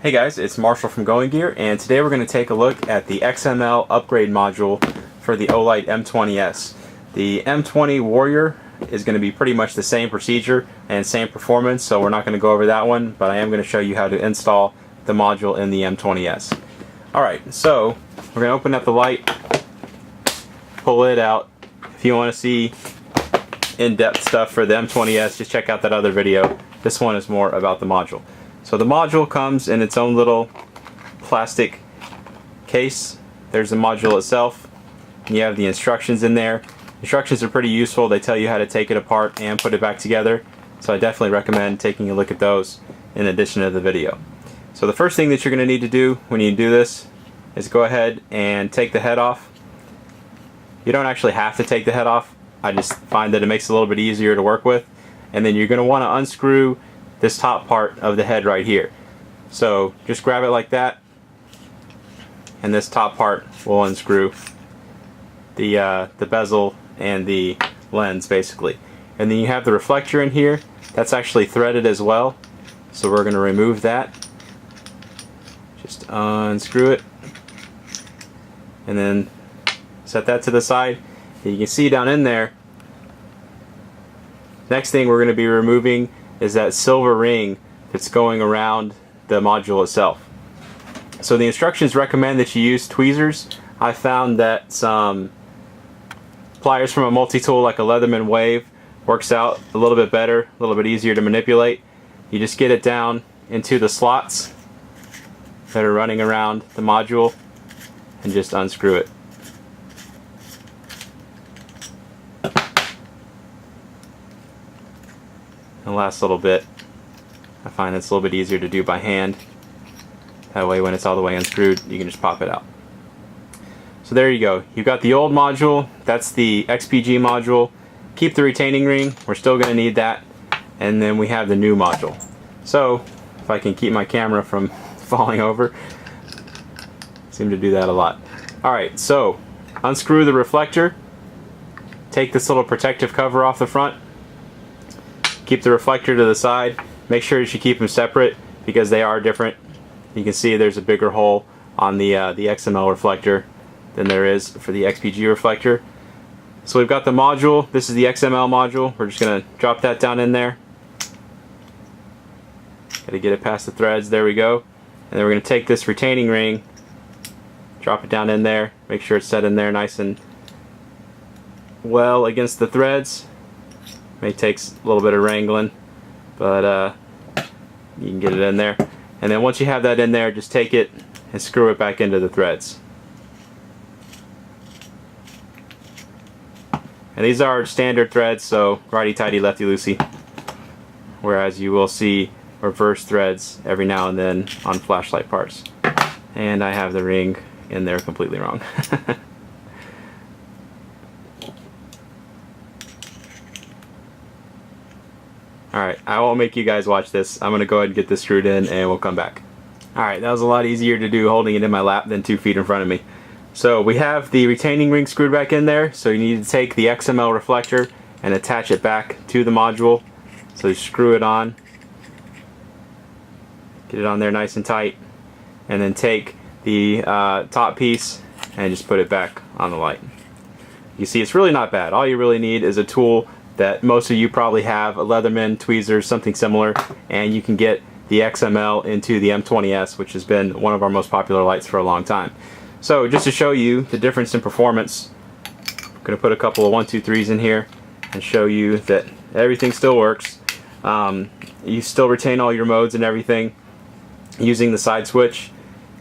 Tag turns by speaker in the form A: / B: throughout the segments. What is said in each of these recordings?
A: Hey guys, it's Marshall from Going Gear, and today we're going to take a look at the XML upgrade module for the Olight M20S. The M20 Warrior is going to be pretty much the same procedure and same performance, so we're not going to go over that one, but I am going to show you how to install the module in the M20S. Alright, so we're going to open up the light, pull it out. If you want to see in-depth stuff for the M20S, just check out that other video. This one is more about the module. So the module comes in its own little plastic case. There's the module itself. And you have the instructions in there. Instructions are pretty useful. They tell you how to take it apart and put it back together. So I definitely recommend taking a look at those in addition to the video. So the first thing that you're going to need to do when you do this is go ahead and take the head off. You don't actually have to take the head off. I just find that it makes it a little bit easier to work with. And then you're going to want to unscrew this top part of the head right here. So just grab it like that, and this top part will unscrew the bezel and the lens basically. And then you have the reflector in here. That's actually threaded as well. So we're going to remove that. Just unscrew it, and then set that to the side. And you can see down in there, next thing we're going to be removing is that silver ring that's going around the module itself. So the instructions recommend that you use tweezers. I found that some pliers from a multi-tool like a Leatherman Wave works out a little bit better, a little bit easier to manipulate. You just get it down into the slots that are running around the module and just unscrew it. The last little bit, I find it's a little bit easier to do by hand. That way when it's all the way unscrewed, you can just pop it out. So there you go. You've got the old module, that's the XPG module. Keep the retaining ring, we're still going to need that. And then we have the new module. So, if I can keep my camera from falling over, I seem to do that a lot. Alright, so unscrew the reflector, take this little protective cover off the front. Keep the reflector to the side. Make sure that you keep them separate because they are different. You can see there's a bigger hole on the XML reflector than there is for the XPG reflector. So we've got the module. This is the XML module. We're just going to drop that down in there. Got to get it past the threads. There we go. And then we're going to take this retaining ring, drop it down in there. Make sure it's set in there nice and well against the threads. May takes a little bit of wrangling, but you can get it in there. And then once you have that in there, just take it and screw it back into the threads. And these are standard threads, so righty-tighty, lefty-loosey. Whereas you will see reverse threads every now and then on flashlight parts. And I have the ring in there completely wrong. Alright, I won't make you guys watch this. I'm going to go ahead and get this screwed in and we'll come back. Alright, that was a lot easier to do holding it in my lap than 2 feet in front of me. So we have the retaining ring screwed back in there, so you need to take the XML reflector and attach it back to the module. So you screw it on, get it on there nice and tight, and then take the top piece and just put it back on the light. You see, it's really not bad. All you really need is a tool that most of you probably have, a Leatherman, tweezers, something similar, and you can get the XML into the M20S, which has been one of our most popular lights for a long time. So just to show you the difference in performance, I'm going to put a couple of 1, 2, 3s in here and show you that everything still works. You still retain all your modes and everything using the side switch.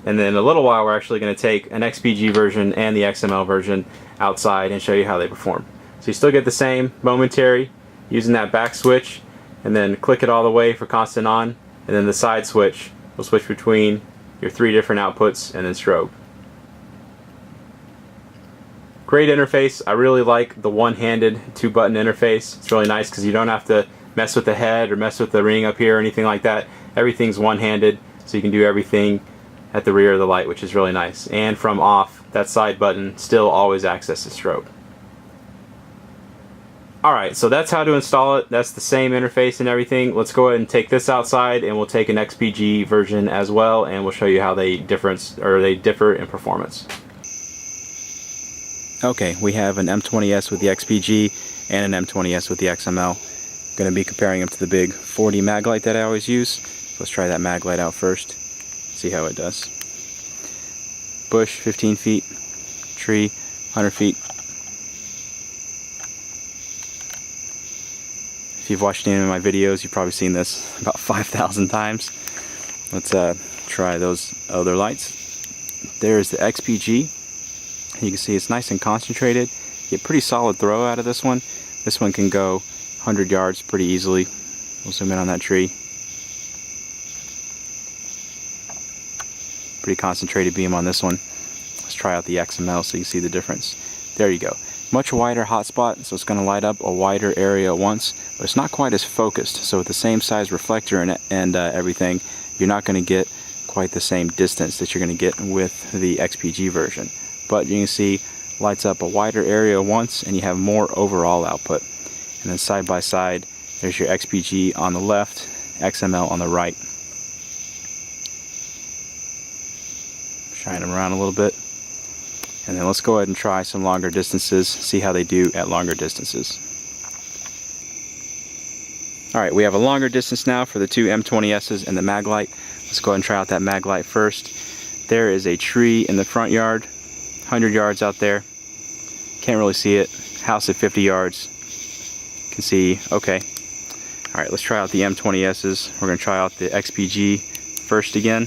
A: And then in a little while we're actually going to take an XPG version and the XML version outside and show you how they perform. So you still get the same momentary using that back switch, and then click it all the way for constant on, and then the side switch will switch between your 3 different outputs and then strobe. Great interface. I really like the one-handed 2-button interface. It's really nice because you don't have to mess with the head or mess with the ring up here or anything like that. Everything's one-handed, so you can do everything at the rear of the light, which is really nice. And from off, that side button still always accesses strobe. Alright, so that's how to install it. That's the same interface and everything. Let's go ahead and take this outside, and we'll take an XPG version as well, and we'll show you how they differ in performance. Okay, we have an M20S with the XPG and an M20S with the XML. Going to be comparing them to the big 40 Maglite that I always use. So let's try that Maglite out first. See how it does. Bush 15 feet, tree 100 feet. If you've watched any of my videos, you've probably seen this about 5,000 times. Let's try those other lights. There's the XPG. You can see it's nice and concentrated. You get pretty solid throw out of this one. This one can go 100 yards pretty easily. We'll zoom in on that tree. Pretty concentrated beam on this one. Let's try out the XML so you see the difference. There you go. Much wider hotspot, so it's going to light up a wider area at once, but it's not quite as focused. So with the same size reflector and everything, you're not going to get quite the same distance that you're going to get with the XPG version. But you can see lights up a wider area at once, and you have more overall output. And then side by side, there's your XPG on the left, XML on the right. Shine them around a little bit. And then let's go ahead and try some longer distances, see how they do at longer distances. Alright, we have a longer distance now for the two M20Ss and the Maglite. Let's go ahead and try out that Maglite first. There is a tree in the front yard, 100 yards out there. Can't really see it. House at 50 yards. Can see, okay. Alright, let's try out the M20Ss. We're going to try out the XPG first again.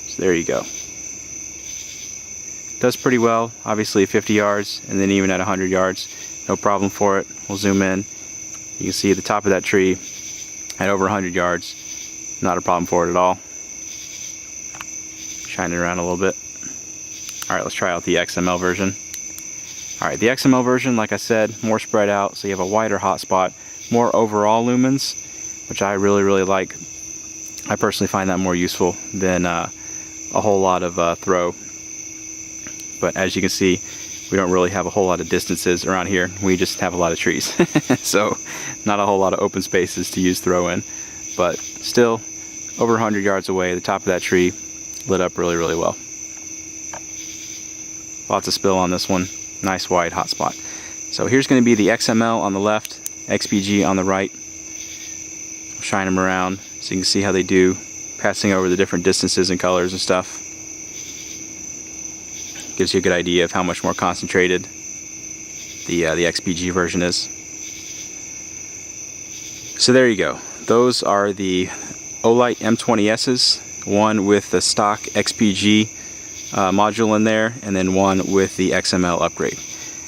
A: So there you go. Does pretty well, obviously at 50 yards, and then even at 100 yards, no problem for it. We'll zoom in. You can see the top of that tree at over 100 yards, not a problem for it at all. Shine it around a little bit. Alright, let's try out the XML version. Alright, the XML version, like I said, more spread out, so you have a wider hotspot, more overall lumens, which I really like. I personally find that more useful than a whole lot of throw. But as you can see, we don't really have a whole lot of distances around here. We just have a lot of trees. So not a whole lot of open spaces to use throw in. But still, over 100 yards away, the top of that tree lit up really well. Lots of spill on this one. Nice wide hotspot. So here's going to be the XML on the left, XPG on the right. We'll shine them around so you can see how they do, passing over the different distances and colors and stuff. Gives you a good idea of how much more concentrated the XPG version is. So there you go. Those are the Olight M20Ss, one with the stock XPG module in there, and then one with the XML upgrade.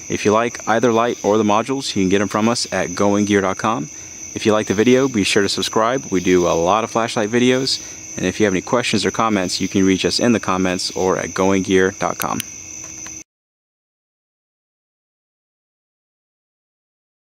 A: If you like either light or the modules, you can get them from us at goinggear.com. If you like the video, be sure to subscribe. We do a lot of flashlight videos, and if you have any questions or comments, you can reach us in the comments or at goinggear.com.